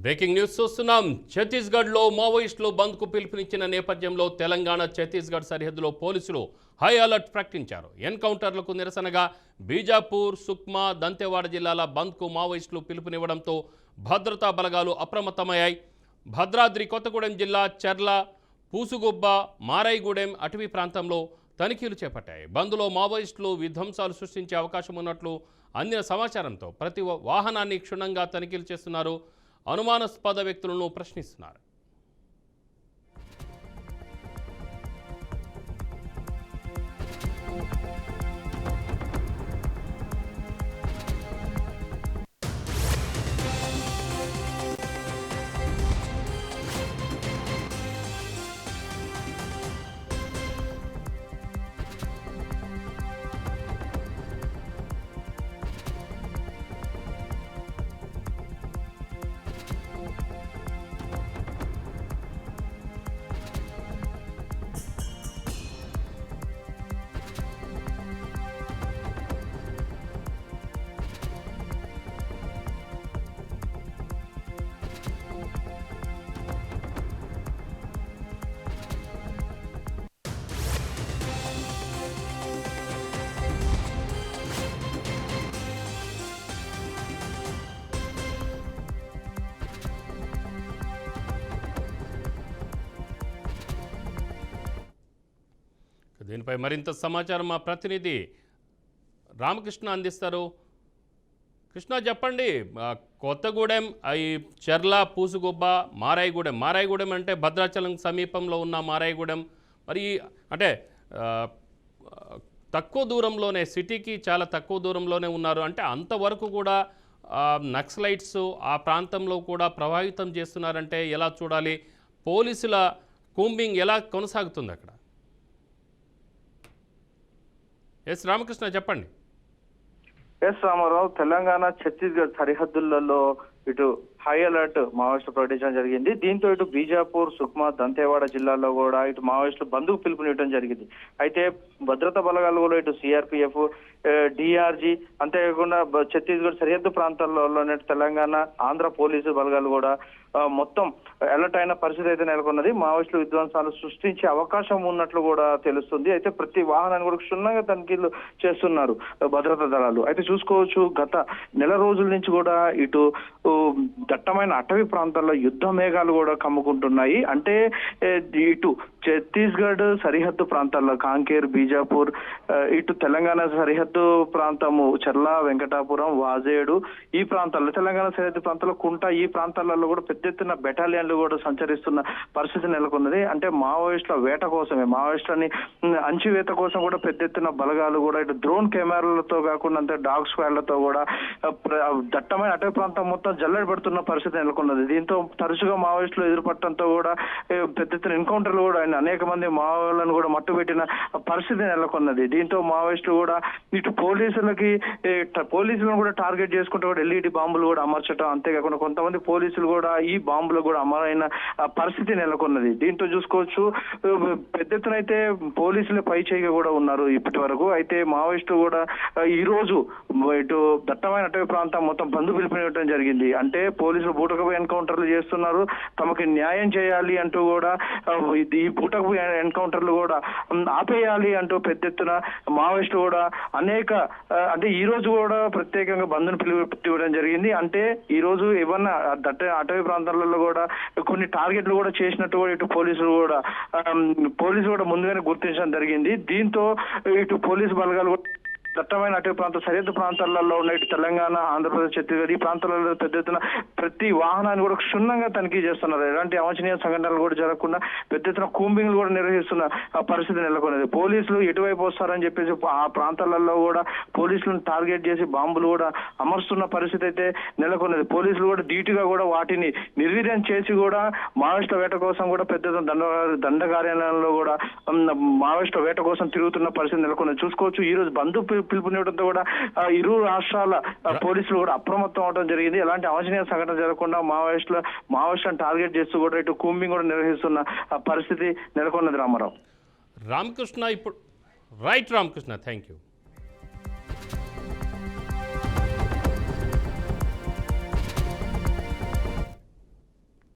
Breaking news చూస్తున్నాం. ఛత్తీస్గఢ్లో మావోయిస్టులు బంద్కు పిలుపునిచ్చిన నేపథ్యంలో తెలంగాణ ఛత్తీస్గఢ్ సరిహద్దులో పోలీసులు హై అలర్ట్ ప్రకటించారు. ఎన్కౌంటర్లకు నిరసనగా బీజాపూర్, సుక్మా, దంతెవాడ జిల్లాల బంద్కు మావోయిస్టులు పిలుపునివ్వడంతో భద్రతా బలగాలు అప్రమత్తమయ్యాయి. భద్రాద్రి కొత్తగూడెం జిల్లా చెర్ల, పూసుగుబ్బ, మారైగూడెం అటవీ ప్రాంతంలో తనిఖీలు చేపట్టాయి. బంద్లో మావోయిస్టులు విధ్వంసాలు సృష్టించే అవకాశం ఉన్నట్లు అందిన సమాచారంతో ప్రతి వాహనాన్ని క్షుణ్ణంగా తనిఖీలు చేస్తున్నారు. అనుమానాస్పద వ్యక్తులను ప్రశ్నిస్తున్నారు. దీనిపై మరింత సమాచారం మా ప్రతినిధి రామకృష్ణ అందిస్తారు. కృష్ణ, చెప్పండి. కొత్తగూడెం, ఈ చెర్ల, పూసుగుబ్బ, మారాయిగూడెం అంటే భద్రాచలం సమీపంలో ఉన్న మారాయిగూడెం మరి అంటే తక్కువ దూరంలోనే, సిటీకి చాలా తక్కువ దూరంలోనే ఉన్నారు. అంటే అంతవరకు కూడా నక్సలైట్స్ ఆ ప్రాంతంలో కూడా ప్రభావితం చేస్తున్నారంటే ఎలా చూడాలి? పోలీసుల కూంబింగ్ ఎలా కొనసాగుతుంది అక్కడ? ఎస్ రామకృష్ణ, చెప్పండి. ఎస్ రామారావు, తెలంగాణ ఛత్తీస్గఢ్ సరిహద్దులలో ఇటు హై అలర్ట్ మావోయిస్టులు ప్రకటించడం జరిగింది. దీంతో ఇటు బీజాపూర్, సుక్మా, దంతెవాడ జిల్లాల్లో కూడా ఇటు మావోయిస్టులు బంద్కు పిలుపునివ్వడం జరిగింది. అయితే భద్రతా బలగాలు కూడా ఇటు సిఆర్పిఎఫ్, డిఆర్జీ, అంతేకాకుండా ఛత్తీస్గఢ్ సరిహద్దు ప్రాంతాల్లోనే తెలంగాణ, ఆంధ్ర పోలీసు బలగాలు కూడా మొత్తం అలర్ట్ అయిన పరిస్థితి అయితే నెలకొన్నది. మావోయిస్టులు విధ్వంసాలు సృష్టించే అవకాశం ఉన్నట్లు కూడా తెలుస్తుంది. అయితే ప్రతి వాహనాన్ని కూడా క్షుణ్ణంగా తనిఖీలు చేస్తున్నారు భద్రతా దళాలు. అయితే చూసుకోవచ్చు, గత నెల రోజుల నుంచి కూడా ఇటు దట్టమైన అటవీ ప్రాంతాల్లో యుద్ధ మేఘాలు కూడా కమ్ముకుంటున్నాయి. అంటే ఇటు ఛత్తీస్గఢ్ సరిహద్దు ప్రాంతాల్లో కాంకేర్, బీజాపూర్, ఇటు తెలంగాణ సరిహద్దు ప్రాంతము చెర్ల, వెంకటాపురం, వాజేడు, ఈ ప్రాంతాల్లో తెలంగాణ సరిహద్దు ప్రాంతాల్లో కుంట, ఈ ప్రాంతాలలో కూడా పెద్ద ఎత్తున బెటాలియన్లు కూడా సంచరిస్తున్న పరిస్థితి నెలకొన్నది. అంటే మావోయిస్టుల వేట కోసమే, మావోయిస్టులని అంచివేత కోసం కూడా పెద్ద ఎత్తున బలగాలు కూడా ఇటు డ్రోన్ కెమెరాలతో కాకుండా అంతే డాగ్ స్క్వాడ్లతో కూడా దట్టమైన అటవీ ప్రాంతం మొత్తం జల్లెడ పడుతున్న పరిస్థితి నెలకొన్నది. దీంతో తరచుగా మావోయిస్టులు ఎదురుపడటంతో కూడా పెద్ద ఎత్తున ఎన్కౌంటర్లు కూడా అనేక మంది మావోలను కూడా మట్టుబెట్టిన పరిస్థితి నెలకొన్నది. దీంతో మావోయిస్టులు కూడా ఇటు పోలీసులను కూడా టార్గెట్ చేసుకుంటూ కూడా ఎల్ఈడి బాంబులు కూడా అమర్చడం, అంతేకాకుండా కొంతమంది పోలీసులు కూడా ఈ బాంబులు కూడా అమరైన పరిస్థితి నెలకొన్నది. దీంతో చూసుకోవచ్చు, పెద్ద ఎత్తున అయితే పోలీసులే పై చేయిగా కూడా ఉన్నారు ఇప్పటి వరకు. అయితే మావోయిస్టులు కూడా ఈ రోజు ఇటు దట్టమైన అటవీ ప్రాంతం మొత్తం బంద్ పిలుపునివ్వడం జరిగింది. అంటే పోలీసులు బూటకపు ఎన్కౌంటర్లు చేస్తున్నారు, తమకి న్యాయం చేయాలి అంటూ కూడా ఈ బూటకపు ఎన్కౌంటర్లు కూడా ఆపేయాలి అంటూ పెద్ద ఎత్తున మావోయిస్టులు కూడా అంటే ఈ రోజు కూడా ప్రత్యేకంగా బంద్ను పిలుపునివ్వడం జరిగింది. అంటే ఈ రోజు ఏమన్నా అటవీ ప్రాంతాలలో కూడా కొన్ని టార్గెట్లు కూడా చేసినట్టు కూడా ఇటు పోలీసులు కూడా ముందుగానే గుర్తించడం జరిగింది. దీంతో ఇటు పోలీసు బలగాలు కూడా దట్టమైన అటవీ ప్రాంతం సరిహద్దు ప్రాంతాలలో ఉన్న ఇటు తెలంగాణ, ఆంధ్రప్రదేశ్, ఛత్తీస్గఢ్ ఈ ప్రాంతాలలో పెద్ద ఎత్తున ప్రతి వాహనాన్ని కూడా క్షుణ్ణంగా తనిఖీ చేస్తున్నారు. ఎలాంటి అవాంఛనీయ సంఘటనలు కూడా జరగకుండా పెద్ద ఎత్తున కూంబింగ్లు కూడా నిర్వహిస్తున్న పరిస్థితి నెలకొన్నది. పోలీసులు ఎటువైపు వస్తారని చెప్పేసి ఆ ప్రాంతాలలో కూడా పోలీసులను టార్గెట్ చేసి బాంబులు కూడా అమర్స్తున్న పరిస్థితి అయితే నెలకొన్నది. పోలీసులు కూడా ధీటుగా కూడా వాటిని నిర్వీర్యం చేసి కూడా మావోయిస్టుల వేట కోసం కూడా పెద్ద దండ కార్యాలయంలో కూడా మావోయిస్టుల వేట కోసం తిరుగుతున్న పరిస్థితి నెలకొన్నది. చూసుకోవచ్చు, ఈ రోజు బంధు పిలుపునివ్వడంతో కూడా ఇరు రాష్ట్రాల పోలీసులు కూడా అప్రమత్తం అవడం జరిగింది. ఎలాంటి అవాంఛనీయ సంఘటన జరగకుండా మావోయిస్టులను టార్గెట్ చేస్తూ కూడా ఇటు కూంబింగ్ కూడా నిర్వహిస్తున్న పరిస్థితి నెలకొన్నది. రామారావు. రామకృష్ణ, ఇప్పుడు రైట్ రామకృష్ణ, థ్యాంక్ యూ.